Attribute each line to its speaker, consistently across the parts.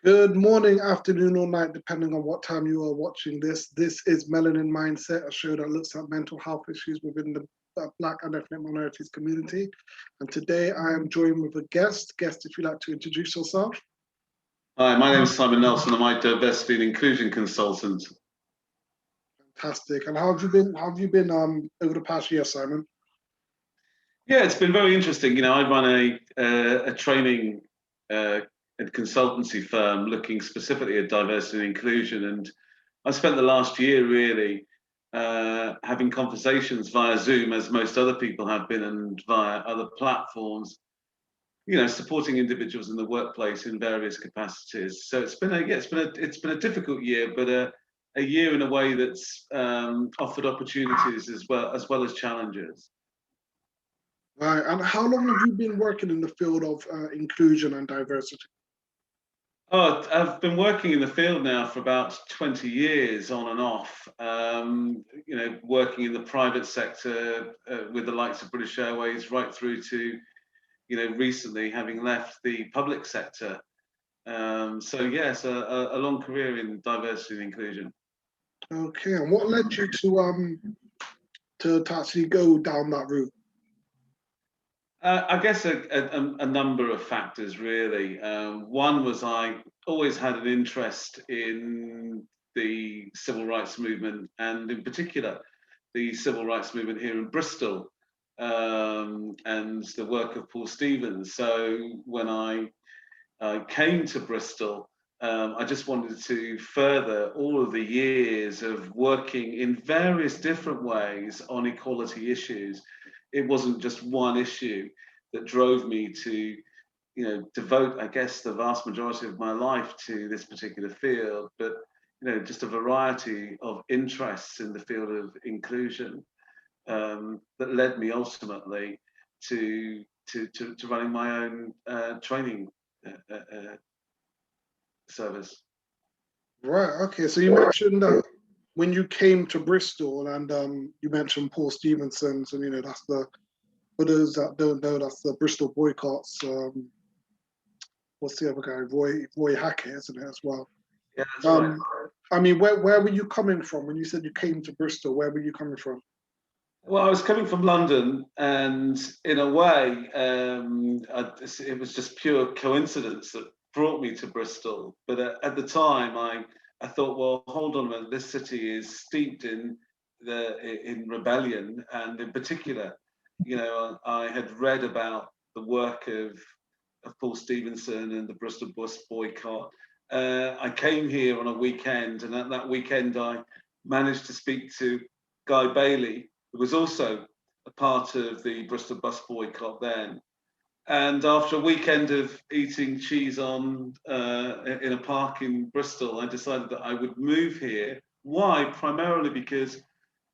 Speaker 1: Good morning, afternoon, or night, depending on what time you are watching this. This is Melanin Mindset, a show that looks at mental health issues within the Black and ethnic minorities community. And today I am joined with a guest. Guest, if you'd like to introduce yourself.
Speaker 2: Hi, my name is Simon Nelson. I'm a diversity and inclusion consultant.
Speaker 1: Fantastic. And how have you been? How have you been over the past year, Simon?
Speaker 2: Yeah, it's been very interesting. I run a training and consultancy firm looking specifically at diversity and inclusion, and I spent the last year really having conversations via Zoom, as most other people have been, and via other platforms. Supporting individuals in the workplace in various capacities. So it's been a difficult year, but a year in a way that's offered opportunities as well as challenges.
Speaker 1: Right. And how long have you been working in the field of inclusion and diversity?
Speaker 2: Oh, I've been working in the field now for about 20 years on and off, working in the private sector with the likes of British Airways right through to, recently having left the public sector. So yes, a long career in diversity and inclusion.
Speaker 1: Okay. And what led you to actually go down that route?
Speaker 2: I guess a number of factors really. One was I always had an interest in the civil rights movement, and in particular the civil rights movement here in Bristol, and the work of Paul Stevens. So when I came to Bristol, I just wanted to further all of the years of working in various different ways on equality issues. It wasn't just one issue that drove me to, devote, I guess, the vast majority of my life to this particular field, but just a variety of interests in the field of inclusion that led me ultimately to running my own training service.
Speaker 1: Right. Okay. So you mentioned that when you came to Bristol, and you mentioned Paul Stevenson's, and that's for those that don't know, that's the Bristol boycotts. What's the other guy? Roy Hackett, isn't it as well?
Speaker 2: Yeah, that's right.
Speaker 1: I mean, where were you coming from when you said you came to Bristol? Where were you coming from?
Speaker 2: Well, I was coming from London, and in a way, it was just pure coincidence that brought me to Bristol. But at the time, I thought, well, hold on a minute, this city is steeped in rebellion, and in particular, I had read about the work of Paul Stevenson and the Bristol bus boycott. I came here on a weekend, and at that weekend, I managed to speak to Guy Bailey, who was also a part of the Bristol bus boycott then. And after a weekend of eating cheese in a park in Bristol, I decided that I would move here. Why? Primarily because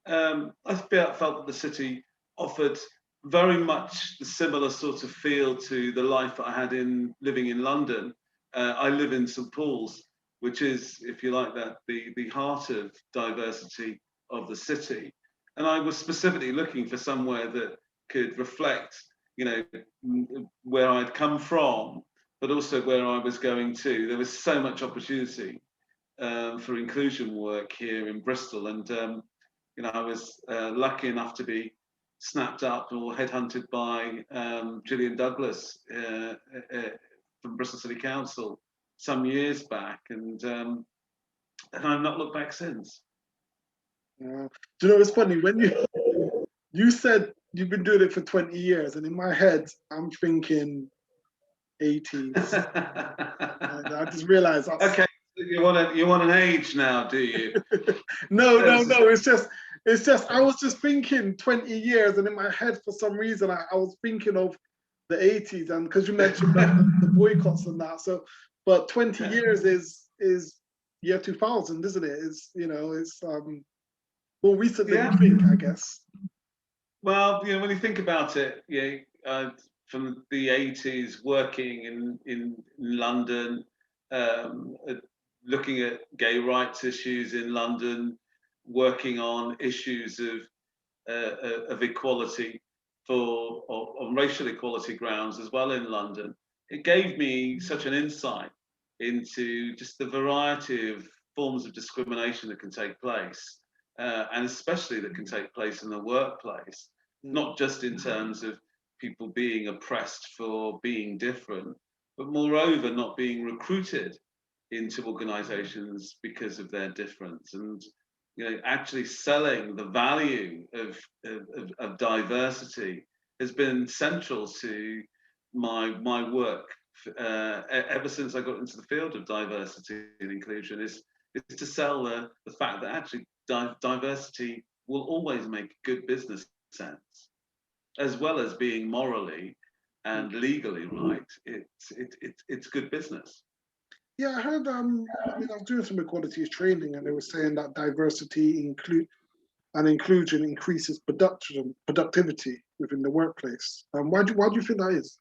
Speaker 2: I felt that the city offered very much the similar sort of feel to the life I had in living in London. I live in St Paul's, which is, if you like that, the heart of diversity of the city. And I was specifically looking for somewhere that could reflect, where I'd come from, but also where I was going to. There was so much opportunity for inclusion work here in Bristol, and I was lucky enough to be snapped up or headhunted by Gillian Douglas from Bristol City Council some years back, and I've not looked back since.
Speaker 1: Do you know, it's funny when you said you've been doing it for 20 years, and in my head I'm thinking 80s. I just realized that's...
Speaker 2: Okay, you want an age now, do you?
Speaker 1: No. It's just I was just thinking 20 years, and in my head for some reason I was thinking of the 80s, and because you mentioned the boycotts and that. So, but 20 years is year 2000, isn't it? It's more recent than you think, I guess.
Speaker 2: Well, when you think about it, from the 80s, working in London, looking at gay rights issues in London, working on issues of equality on racial equality grounds as well in London. It gave me such an insight into just the variety of forms of discrimination that can take place, and especially that can take place in the workplace, not just in terms of people being oppressed for being different, but moreover not being recruited into organizations because of their difference, and actually selling the value of diversity has been central to my work ever since I got into the field of diversity and inclusion, is to sell the fact that actually diversity will always make good business sense, as well as being morally and legally right. It's good business.
Speaker 1: Yeah, I heard. I mean, I was doing some equalities training, and they were saying that diversity and inclusion increases productivity within the workplace. Why do you think that is?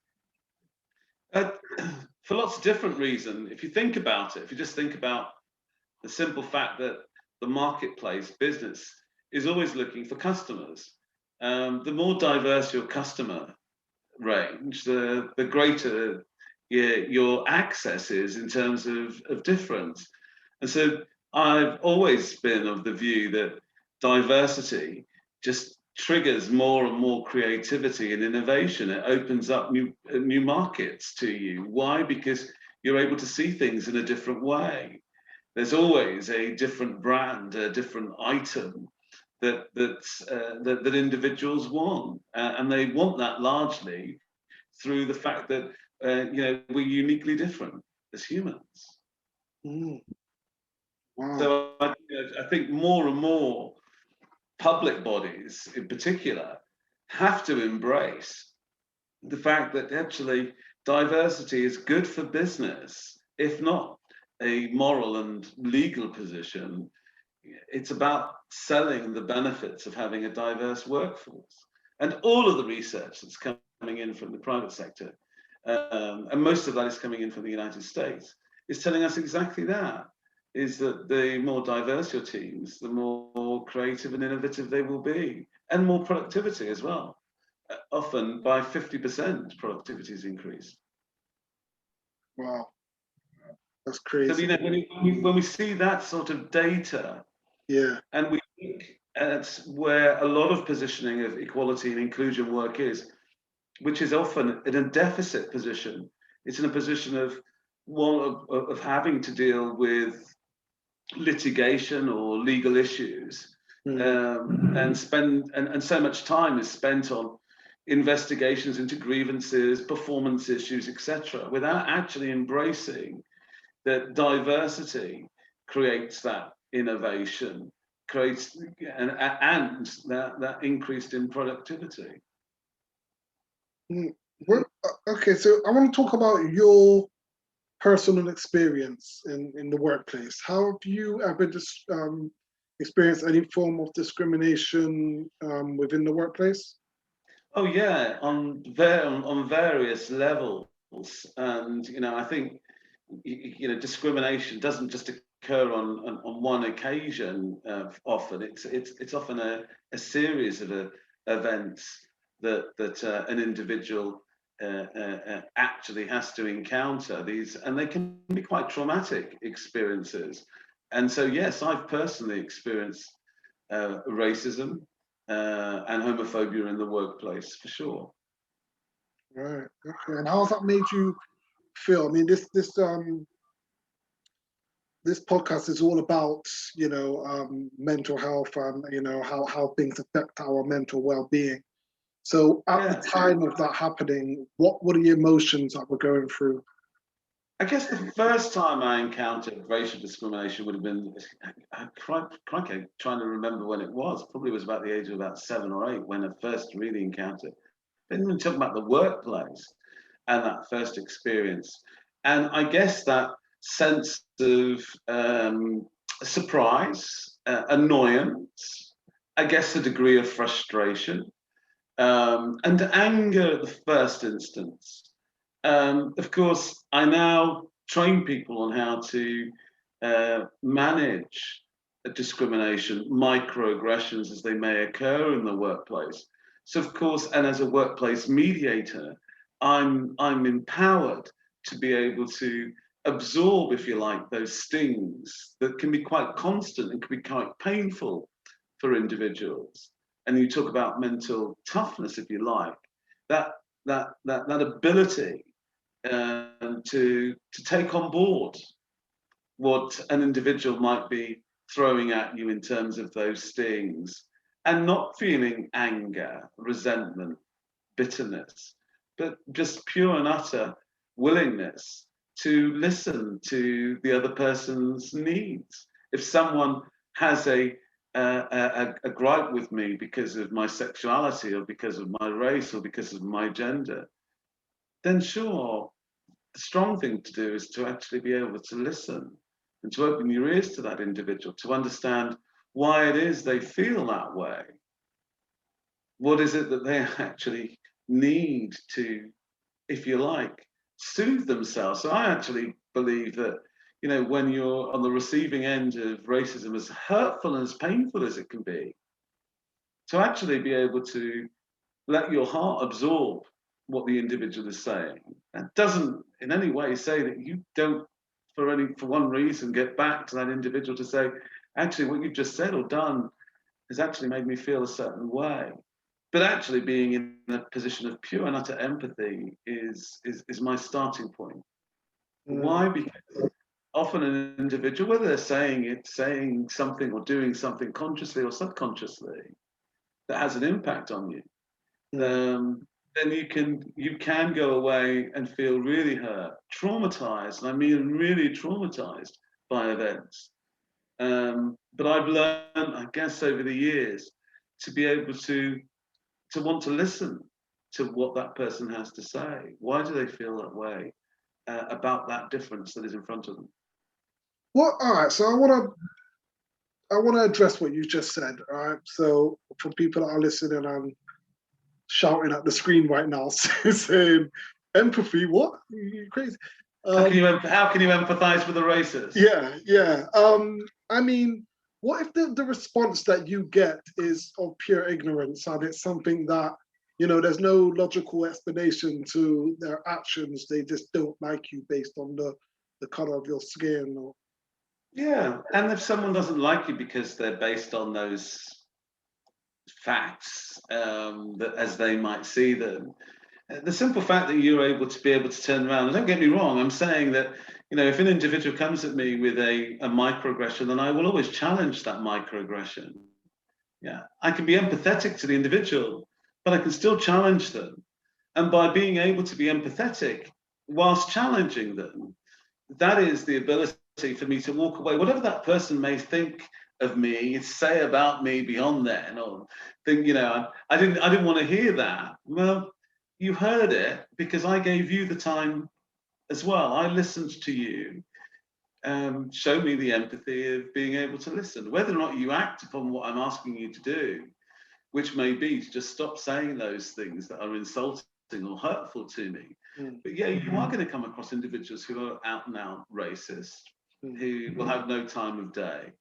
Speaker 2: Uh, for lots of different reasons. If you think about it, if you just think about the simple fact that the marketplace business is always looking for customers, the more diverse your customer range, the greater your access is in terms of difference. And so I've always been of the view that diversity just triggers more and more creativity and innovation. It opens up new markets to you. Why? Because you're able to see things in a different way. There's always a different brand, a different item that individuals want, and they want that largely through the fact that we're uniquely different as humans.
Speaker 1: Mm, wow.
Speaker 2: So I think more and more public bodies, in particular, have to embrace the fact that actually diversity is good for business, if not a moral and legal position. It's about selling the benefits of having a diverse workforce. And all of the research that's coming in from the private sector, and most of that is coming in from the United States, is telling us exactly that, is that the more diverse your teams, the more creative and innovative they will be, and more productivity as well. Often by 50% productivity is increased.
Speaker 1: Wow, that's
Speaker 2: So
Speaker 1: crazy.
Speaker 2: when we see that sort of data,
Speaker 1: Yeah.
Speaker 2: and we look at where a lot of positioning of equality and inclusion work is, which is often in a deficit position. It's in a position of having to deal with litigation or legal issues, and so much time is spent on investigations into grievances, performance issues, etc., without actually embracing that diversity creates that innovation, creates and that increased in productivity.
Speaker 1: Okay, so I want to talk about your personal experience in the workplace. How have you ever just experienced any form of discrimination within the workplace?
Speaker 2: Oh yeah, on various levels, and I think discrimination doesn't just occur on one occasion. Often it's often a series of events that an individual actually has to encounter these, and they can be quite traumatic experiences. And so yes, I've personally experienced racism and homophobia in the workplace for sure.
Speaker 1: Right. Okay. And how has that made you feel? I mean, this podcast is all about mental health and how things affect our mental well-being. So at the time of that happening, what were the emotions that were going through?
Speaker 2: I guess the first time I encountered racial discrimination would have been, crikey, trying to remember when it was. Probably was about the age of about 7 or 8 when I first really encountered. Then even talking about the workplace and that first experience, and I guess that sense of surprise, annoyance, I guess a degree of frustration, and anger at the first instance. Of course, I now train people on how to manage discrimination, microaggressions as they may occur in the workplace. So, of course, and as a workplace mediator, I'm empowered to be able to absorb, if you like, those stings that can be quite constant and can be quite painful for individuals. And you talk about mental toughness, if you like, that ability to take on board what an individual might be throwing at you in terms of those stings, and not feeling anger, resentment, bitterness, but just pure and utter willingness to listen to the other person's needs. If someone has a gripe with me because of my sexuality or because of my race or because of my gender, then sure, the strong thing to do is to actually be able to listen and to open your ears to that individual, to understand why it is they feel that way. What is it that they actually need to, if you like, soothe themselves? So I actually believe that, you know, when you're on the receiving end of racism, as hurtful and as painful as it can be, to actually be able to let your heart absorb what the individual is saying. That doesn't in any way say that you don't, for one reason, get back to that individual to say, actually, what you've just said or done has actually made me feel a certain way. But actually being in a position of pure and utter empathy is my starting point. Why? Because often an individual, whether they're saying something or doing something consciously or subconsciously, that has an impact on you, then you can go away and feel really hurt, traumatized, and I mean really traumatized by events. But I've learned, I guess, over the years to be able to want to listen to what that person has to say. Why do they feel that way about that difference that is in front of them?
Speaker 1: Well, all right. So I want to address what you just said. All right. So for people that are listening, I'm shouting at the screen right now, saying, "Empathy? What? You're crazy."
Speaker 2: How can you empathize with a racist?
Speaker 1: Yeah, yeah. I mean, what if the response that you get is of pure ignorance and it's something that, you know, there's no logical explanation to their actions, they just don't like you based on the color of your skin or...
Speaker 2: Yeah, and if someone doesn't like you because they're based on those facts that as they might see them, the simple fact that you're able to turn around, and don't get me wrong, I'm saying that, you know, if an individual comes at me with a microaggression, then I will always challenge that microaggression. Yeah, I can be empathetic to the individual, but I can still challenge them. And by being able to be empathetic whilst challenging them, that is the ability for me to walk away, whatever that person may think of me, say about me beyond then, or think, you know, I didn't want to hear that. Well, you heard it because I gave you the time as well. I listened to you. Show me the empathy of being able to listen. Whether or not you act upon what I'm asking you to do, which may be to just stop saying those things that are insulting or hurtful to me. But yeah, you are going to come across individuals who are out and out racist, who will have no time of day.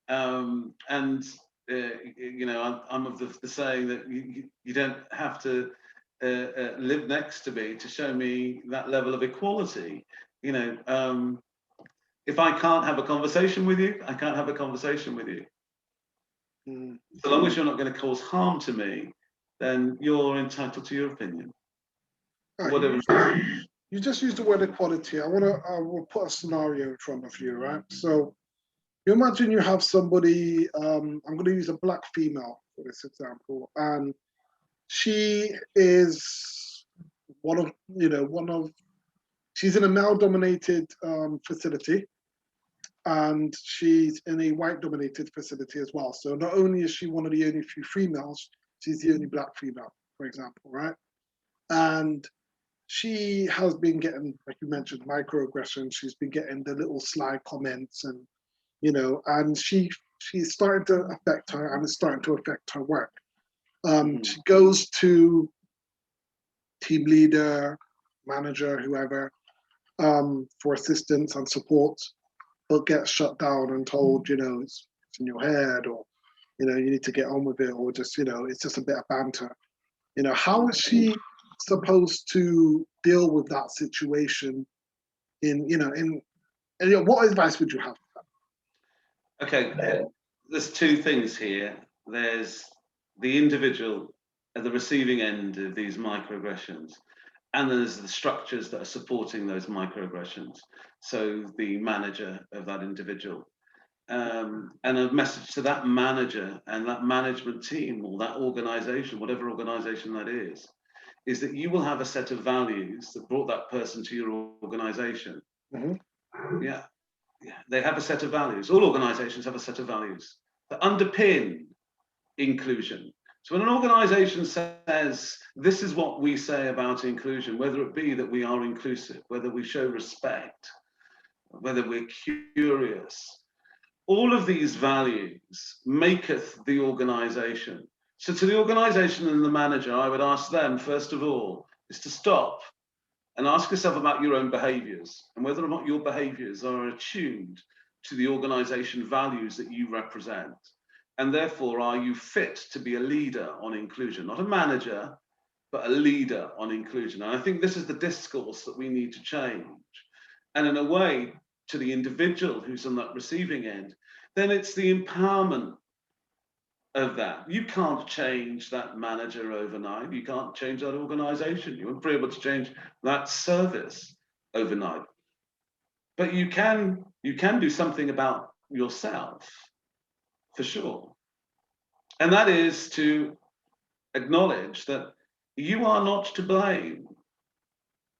Speaker 2: You know, I'm of the saying that you don't have to live next to me to show me that level of equality. You know, if I can't have a conversation with you, I can't have a conversation with you. So long as you're not going to cause harm to me, then you're entitled to your opinion.
Speaker 1: Right,
Speaker 2: Whatever.
Speaker 1: you just used the word equality. I will put a scenario in front of you, right? So you imagine you have somebody, I'm going to use a black female for this example, and she is she's in a male-dominated facility, and she's in a white-dominated facility as well. So not only is she one of the only few females, she's the only black female, for example, right? And she has been getting, like you mentioned, microaggressions. She's been getting the little sly comments, and you know, and she's starting to affect her, and it's starting to affect her work. She goes to team leader, manager, whoever, for assistance and support, but gets shut down and told, you know, it's in your head, or you know, you need to get on with it, or just, you know, it's just a bit of banter. You know, how is she supposed to deal with that situation what advice would you have?
Speaker 2: Okay, there's two things here. There's the individual at the receiving end of these microaggressions, and there's the structures that are supporting those microaggressions. So the manager of that individual. And a message to that manager and that management team or that organization, whatever organization that is that you will have a set of values that brought that person to your organization. Yeah, they have a set of values. All organizations have a set of values that underpin inclusion. So when an organization says, this is what we say about inclusion, whether it be that we are inclusive, whether we show respect, whether we're curious, all of these values maketh the organization. So to the organization and the manager, I would ask them, first of all, is to stop and ask yourself about your own behaviors and whether or not your behaviors are attuned to the organization values that you represent. And therefore, are you fit to be a leader on inclusion? Not a manager, but a leader on inclusion. And I think this is the discourse that we need to change. And in a way, to the individual who's on that receiving end, then it's the empowerment of that. You can't change that manager overnight. You can't change that organization. You won't be able to change that service overnight. But you can do something about yourself, for sure. And that is to acknowledge that you are not to blame.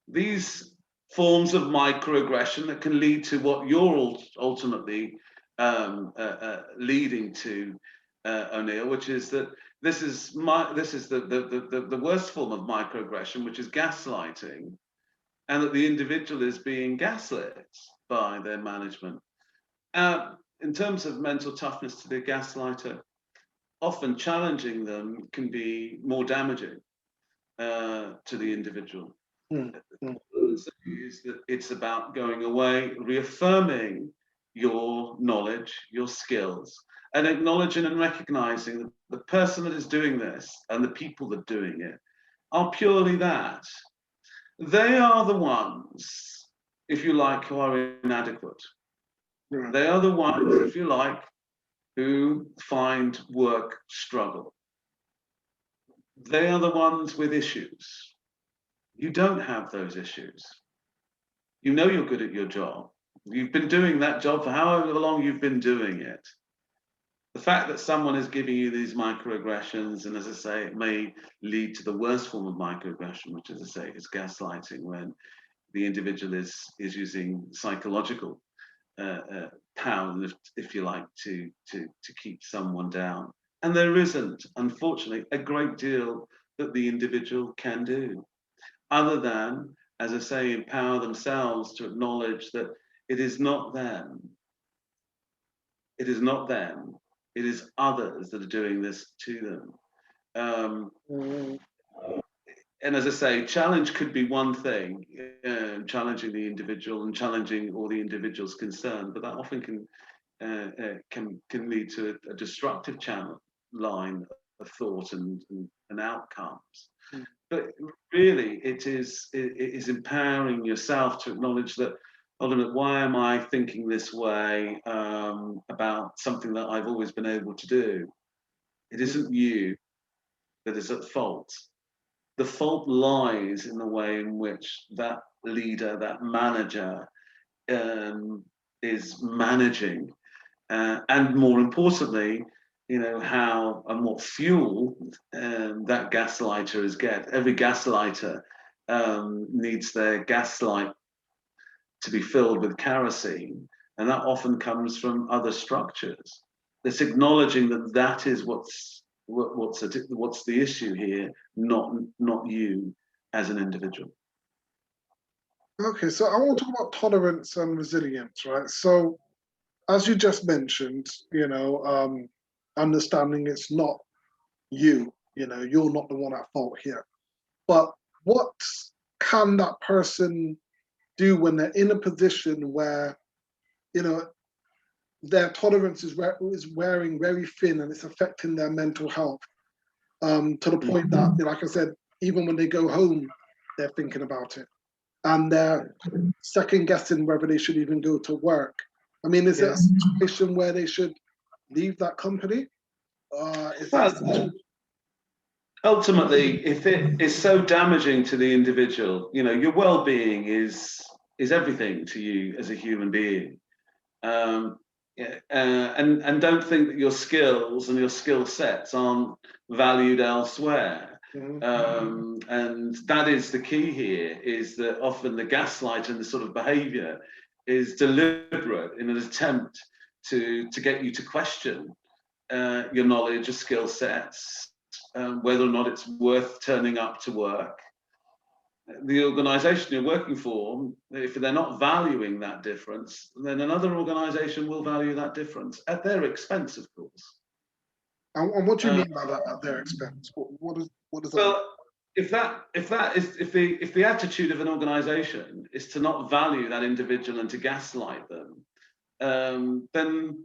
Speaker 2: These forms of microaggression that can lead to what you're ultimately leading to, O'Neill, which is that this is the worst form of microaggression, which is gaslighting, and that the individual is being gaslit by their management. In terms of mental toughness to the gaslighter, often challenging them can be more damaging to the individual. Is that it's about going away, reaffirming your knowledge, your skills, and acknowledging and recognizing that the person that is doing this and the people that are doing it are purely that. They are the ones, if you like, who are inadequate. Right. They are the ones, if you like, who find work struggle. They are the ones with issues. You don't have those issues. You know you're good at your job. You've been doing that job for however long you've been doing it. The fact that someone is giving you these microaggressions, and as I say, it may lead to the worst form of microaggression, which, as I say, is gaslighting, when the individual is using psychological power, if you like, to keep someone down. And there isn't, unfortunately, a great deal that the individual can do, other than, as I say, empower themselves to acknowledge that it is not them. It is not them. It is others that are doing this to them. And as I say, challenge could be one thing, challenging the individual and challenging all the individual's concern, but that often can lead to a destructive line of thought and outcomes. But really, it is empowering yourself to acknowledge that, hold on, why am I thinking this way about something that I've always been able to do? It isn't you that is at fault. The fault lies in the way in which that leader, that manager, is managing, and more importantly, how and what fuel that gaslighter is get. Every gaslighter needs their gaslight to be filled with kerosene, and that often comes from other structures. It's acknowledging that is what's the issue here, not you as an individual.
Speaker 1: Okay, so I want to talk about tolerance and resilience, right? So, as you just mentioned, understanding it's not you, you're not the one at fault here. But what can that person do when they're in a position where, their tolerance is wearing very thin and it's affecting their mental health, to the point that, like I said, even when they go home, they're thinking about it. and they're second guessing whether they should even go to work. I mean, is it a situation where they should leave that company? Is
Speaker 2: Well, ultimately, if it is so damaging to the individual, your well-being is everything to you as a human being. Yeah, and don't think that your skills and your skill sets aren't valued elsewhere. And that is the key here, is that often the gaslight and the sort of behavior is deliberate in an attempt to get you to question your knowledge, your skill sets, whether or not it's worth turning up to work. The organisation you're working for, if they're not valuing that difference, then another organisation will value that difference at their expense, of course.
Speaker 1: And what do you mean by that, at their expense? What does that mean?
Speaker 2: Well, if the attitude of an organisation is to not value that individual and to gaslight them, then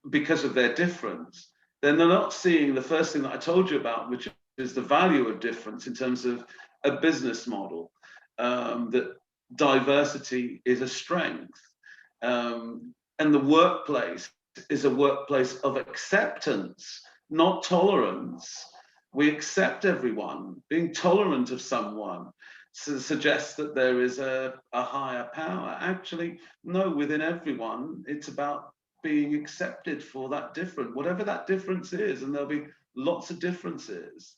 Speaker 2: because of their difference, then they're not seeing the first thing that I told you about, which is the value of difference in terms of a business model, that diversity is a strength, and the workplace is a workplace of acceptance, not tolerance. We accept everyone. Being tolerant of someone suggests that there is a higher power. Actually, no, within everyone, it's about being accepted for that different, whatever that difference is, and there'll be lots of differences.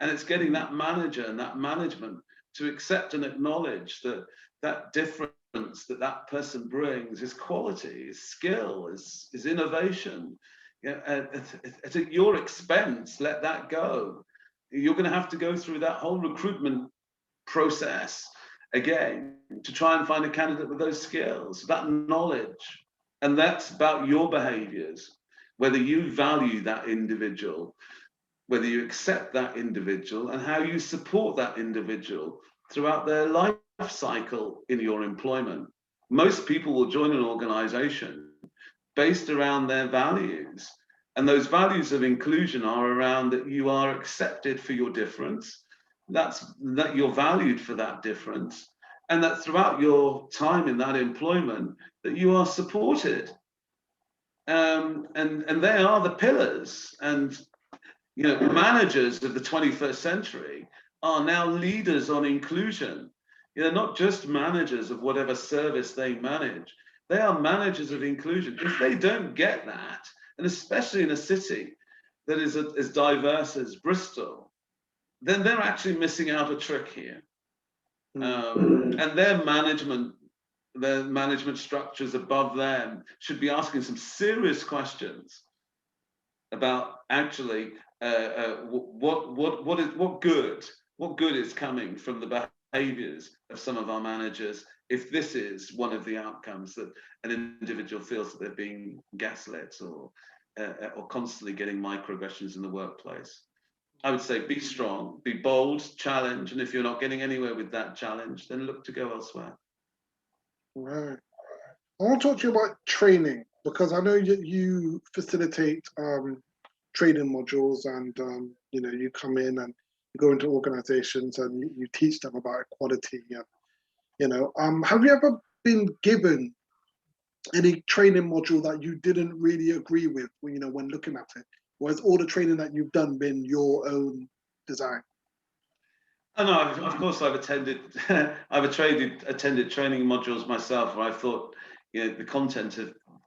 Speaker 2: And it's getting that manager and that management to accept and acknowledge that that difference that that person brings is quality, is skill, is innovation. At your expense, let that go. You're going to have to go through that whole recruitment process again to try and find a candidate with those skills, that knowledge. And that's about your behaviors, whether you value that individual, whether you accept that individual, and how you support that individual throughout their life cycle in your employment. Most people will join an organization based around their values. And those values of inclusion are around that you are accepted for your difference, that you're valued for that difference, and that throughout your time in that employment, that you are supported. And they are the pillars. And managers of the 21st century are now leaders on inclusion. They're not just managers of whatever service they manage. They are managers of inclusion. If they don't get that, and especially in a city that is as diverse as Bristol, then they're actually missing out a trick here. And their management structures above them should be asking some serious questions about actually what good is coming from the behaviors of some of our managers if this is one of the outcomes, that an individual feels that they're being gaslit or constantly getting microaggressions in the workplace. I would say be strong, be bold, challenge, and if you're not getting anywhere with that challenge, then look to go elsewhere.
Speaker 1: Right. I want to talk to you about training, because I know you facilitate training modules, and you come in and you go into organizations and you teach them about equality. And have you ever been given any training module that you didn't really agree with when looking at it? Or has all the training that you've done been your own design?
Speaker 2: Oh, no, of course I've attended training modules myself where I thought the content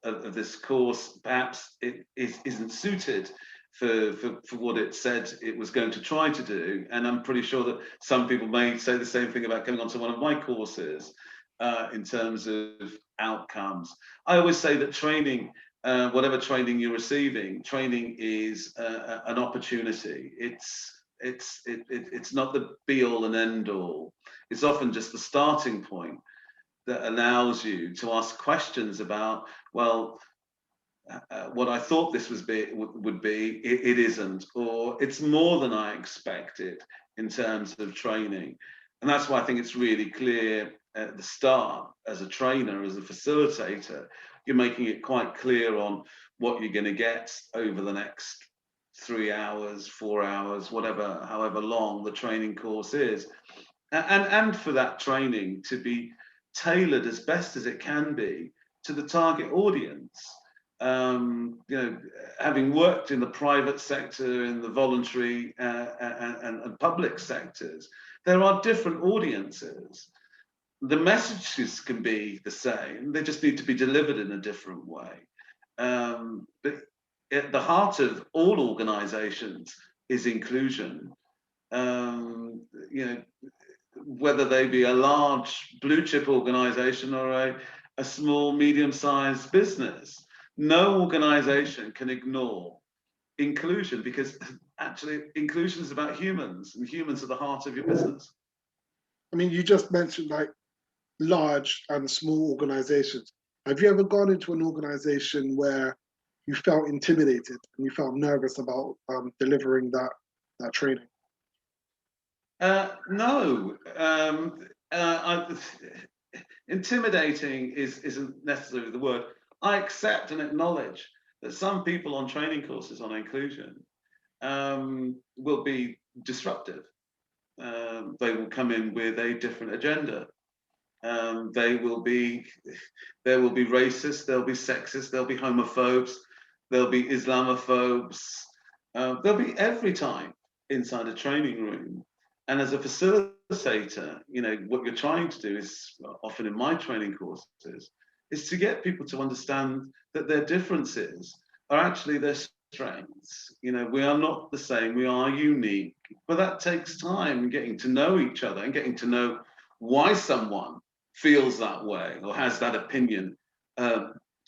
Speaker 2: of this course perhaps it isn't suited for what it said it was going to try to do. And I'm pretty sure that some people may say the same thing about coming onto one of my courses in terms of outcomes. I always say that training, whatever training you're receiving, training is an opportunity. It's not the be all and end all. It's often just the starting point that allows you to ask questions about, well, what I thought this would be, it isn't, or it's more than I expected in terms of training. And that's why I think it's really clear at the start, as a trainer, as a facilitator, you're making it quite clear on what you're going to get over the next 3 hours, 4 hours, however long the training course is. and for that training to be tailored as best as it can be to the target audience. You know, having worked in the private sector, in the voluntary and public sectors, there are different audiences. The messages can be the same, they just need to be delivered in a different way. But at the heart of all organizations is inclusion. You know, whether they be a large blue chip organization or a small, medium-sized business, no organization can ignore inclusion, because actually inclusion is about humans, and humans are the heart of your business.
Speaker 1: I mean, you just mentioned like large and small organizations. Have you ever gone into an organization where you felt intimidated and you felt nervous about delivering that training?
Speaker 2: No. Intimidating isn't necessarily the word. I accept and acknowledge that some people on training courses on inclusion will be disruptive. They will come in with a different agenda. There will be racist, there'll be sexist, there'll be homophobes, there'll be Islamophobes, there'll be every type inside a training room. And as a facilitator, you know, what you're trying to do is, often in my training courses, is to get people to understand that their differences are actually their strengths. You know, we are not the same, we are unique, but that takes time, getting to know each other and getting to know why someone feels that way or has that opinion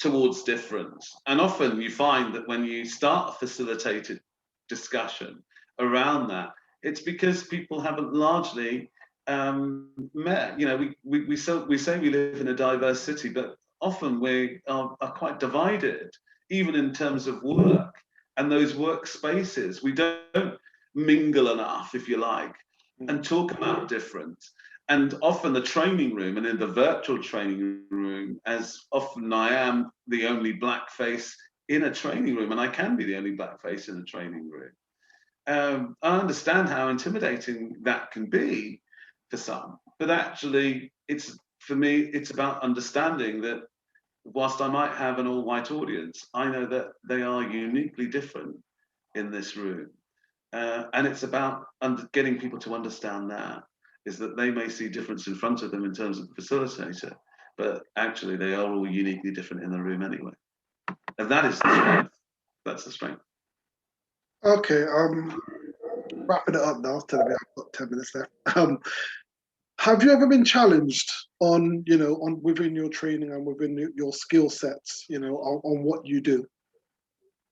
Speaker 2: towards difference. And often you find that when you start a facilitated discussion around that, it's because people haven't largely met. You know, we say we live in a diverse city, but often we are quite divided, even in terms of work and those workspaces. We don't mingle enough, if you like, and talk about difference. And often the training room, and in the virtual training room, as often I am the only black face in a training room, and I can be the only black face in a training room. I understand how intimidating that can be for some, but actually, for me, it's about understanding that whilst I might have an all-white audience, I know that they are uniquely different in this room, and it's about getting people to understand that is that they may see difference in front of them in terms of the facilitator, but actually they are all uniquely different in the room anyway, and that is the strength. That's the strength.
Speaker 1: Okay, wrapping it up now. Telling me I've got 10 minutes left. Have you ever been challenged on, you know, on within your training and within your skill sets, you know, on what you do?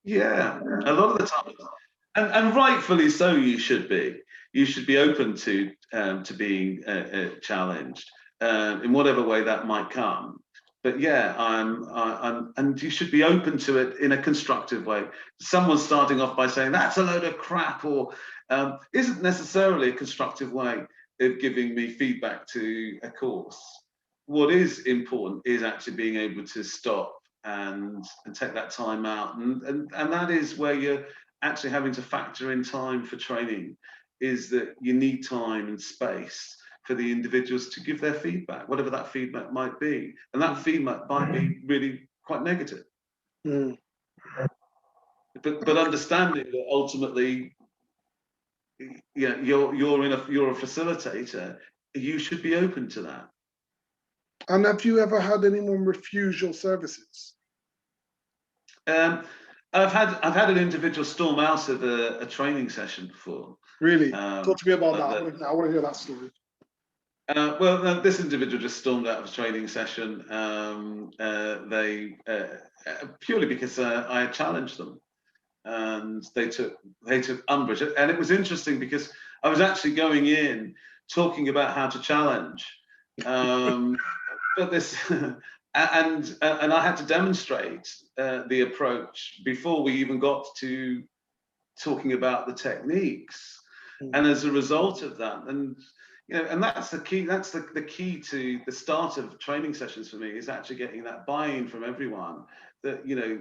Speaker 2: Yeah, a lot of the time, and rightfully so. You should be. You should be open to being challenged in whatever way that might come. But yeah, and you should be open to it in a constructive way. Someone starting off by saying that's a load of crap, or isn't necessarily a constructive way of giving me feedback to a course. What is important is actually being able to stop and take that time out, and that is where you're actually having to factor in time for training, is that you need time and space for the individuals to give their feedback, whatever that feedback might be. And that feedback might be really quite negative.
Speaker 1: Mm.
Speaker 2: But understanding that ultimately, yeah, you're a facilitator, you should be open to that.
Speaker 1: And have you ever had anyone refuse your services?
Speaker 2: I've had an individual storm out of a training session before.
Speaker 1: Really? Talk to me about that. I want to hear that story.
Speaker 2: Well, this individual just stormed out of a training session. They purely because I had challenged them, and they took umbrage. And it was interesting because I was actually going in talking about how to challenge, but this. And I had to demonstrate the approach before we even got to talking about the techniques. And as a result of that, and you know, and that's the key. That's the key to the start of training sessions for me, is actually getting that buy-in from everyone. That, you know,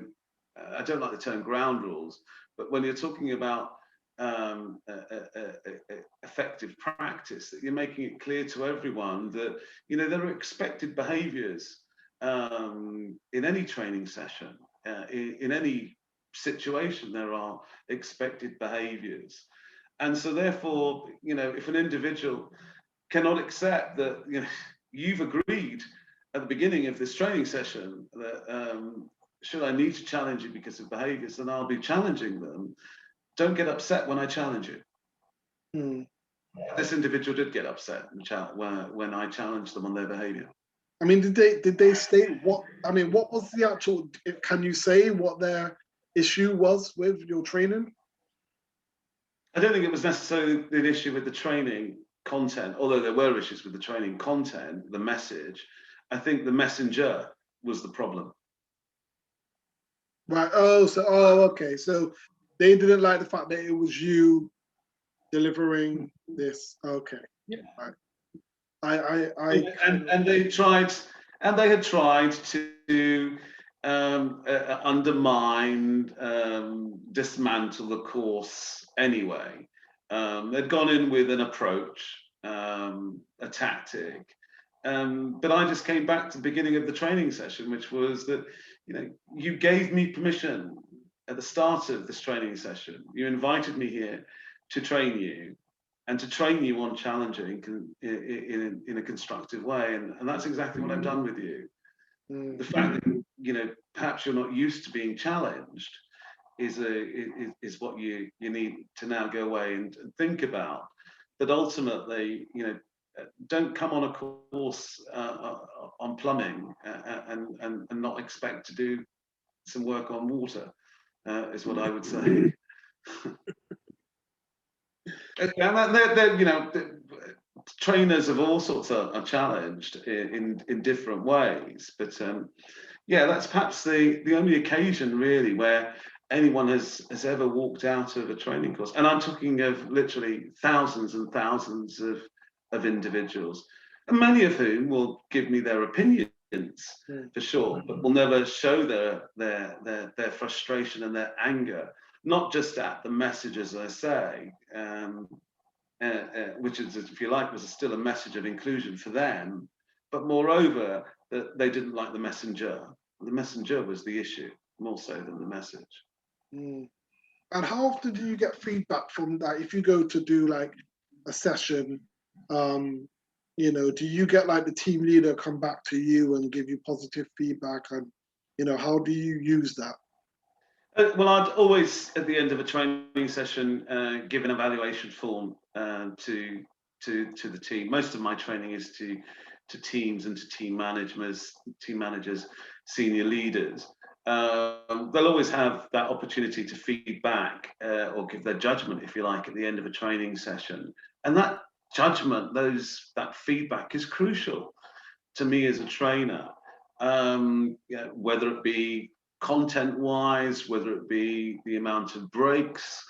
Speaker 2: I don't like the term ground rules, but when you're talking about effective practice, that you're making it clear to everyone that, you know, there are expected behaviours in any training session, in any situation. There are expected behaviours, and so therefore, you know, if an individual cannot accept that, you know, you've agreed at the beginning of this training session that should I need to challenge you because of behaviours, then I'll be challenging them. Don't get upset when I challenge you.
Speaker 1: Mm.
Speaker 2: This individual did get upset when I challenged them on their behaviour.
Speaker 1: I mean, did they state what? I mean, what was the actual? Can you say what their issue was with your training?
Speaker 2: I don't think it was necessarily an issue with the training content, although there were issues with the training content, the message. I think the messenger was the problem.
Speaker 1: Right. Oh, okay. So they didn't like the fact that it was you delivering this. Okay.
Speaker 2: Yeah.
Speaker 1: Right.
Speaker 2: And they had tried to undermine, dismantle the course anyway. They'd gone in with an approach, a tactic, but I just came back to the beginning of the training session, which was that, you know, you gave me permission at the start of this training session. You invited me here to train you, and to train you on challenging in a constructive way, and that's exactly what I've done with you. The fact that, you know, perhaps you're not used to being challenged is what you need to now go away and think about. But ultimately, you know, don't come on a course on plumbing and not expect to do some work on water, is what I would say. And they're, you know, trainers of all sorts are challenged in different ways, but yeah, that's perhaps the only occasion really where anyone has ever walked out of a training course, and I'm talking of literally thousands and thousands of individuals, and many of whom will give me their opinions for sure, but will never show their frustration and their anger, not just at the message, as I say, which is, if you like, was still a message of inclusion for them, but moreover, that they didn't like the messenger. The messenger was the issue, more so than the message.
Speaker 1: And how often do you get feedback from that? If you go to do like a session, you know, do you get like the team leader come back to you and give you positive feedback? And, you know, how do you use that?
Speaker 2: Well, I'd always, at the end of a training session, give an evaluation form to the team. Most of my training is to teams and to team managers, senior leaders. They'll always have that opportunity to feed back or give their judgment, if you like, at the end of a training session. And that judgment, that feedback is crucial to me as a trainer, yeah, whether it be content-wise, whether it be the amount of breaks,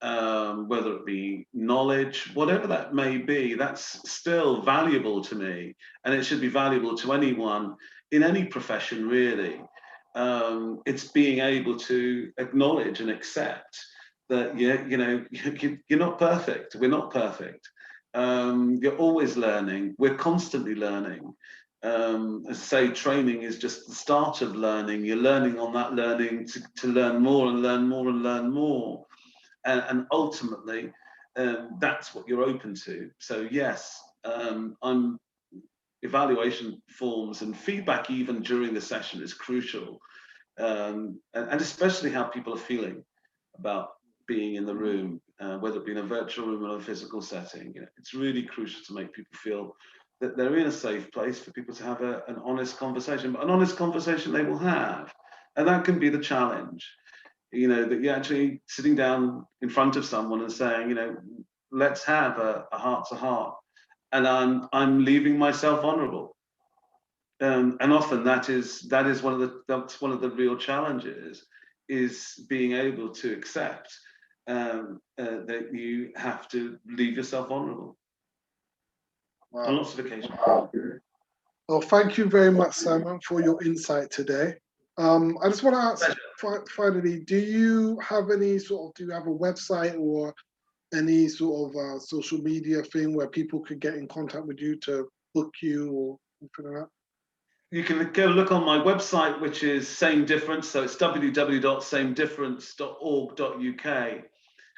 Speaker 2: whether it be knowledge, whatever that may be, that's still valuable to me, and it should be valuable to anyone in any profession, really. It's being able to acknowledge and accept that, you know, you're not perfect. We're not perfect. You're always learning. We're constantly learning. As I say, training is just the start of learning. You're learning on that learning to learn more and learn more and learn more. And ultimately, that's what you're open to. So yes, I'm evaluation forms and feedback even during the session is crucial. And especially how people are feeling about being in the room, whether it be in a virtual room or a physical setting. You know, it's really crucial to make people feel that they're in a safe place for people to have an honest conversation, but an honest conversation they will have. And that can be the challenge, you know, that you're actually sitting down in front of someone and saying, you know, let's have a heart to heart. And I'm leaving myself vulnerable. And often that's one of the real challenges, is being able to accept that you have to leave yourself vulnerable.
Speaker 1: Wow.
Speaker 2: On lots of occasions.
Speaker 1: Well, thank you very much, Simon, for your insight today. I just want to ask, finally, do you have a website or any sort of social media thing where people could get in contact with you to book you or anything like that?
Speaker 2: You can go look on my website, which is Same Difference. So it's www.samedifference.org.uk,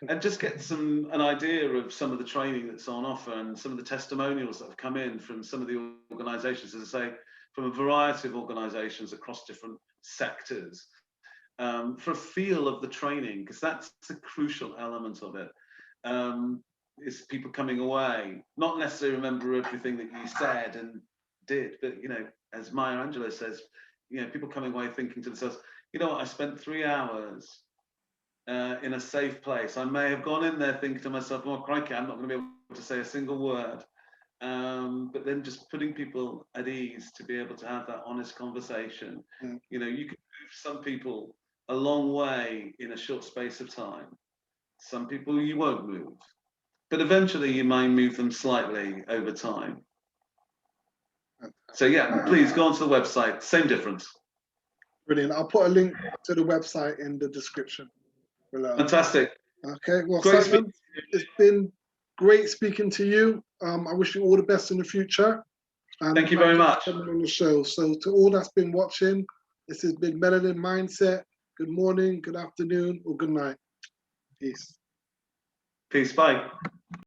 Speaker 2: and just get an idea of some of the training that's on offer and some of the testimonials that have come in from some of the organisations, as I say, from a variety of organisations across different sectors, for a feel of the training, because that's the crucial element of it. Is people coming away, not necessarily remember everything that you said and did, but as Maya Angelou says, people coming away thinking to themselves, you know what, I spent 3 hours in a safe place. I may have gone in there thinking to myself, oh crikey, I'm not going to be able to say a single word, but then just putting people at ease to be able to have that honest conversation. You can move some people a long way in a short space of time. Some people you won't move, but eventually you may move them slightly over time. So yeah, please go onto the website, Same Difference.
Speaker 1: Brilliant. I'll put a link to the website in the description below.
Speaker 2: Fantastic.
Speaker 1: Okay, well,
Speaker 2: Great
Speaker 1: Simon, it's been great speaking to you. I wish you all the best in the future. And
Speaker 2: thank you very much
Speaker 1: for coming on the show. So to all that's been watching, this has been Melanin Mindset. Good morning, good afternoon, or good night. Peace.
Speaker 2: Peace. Bye.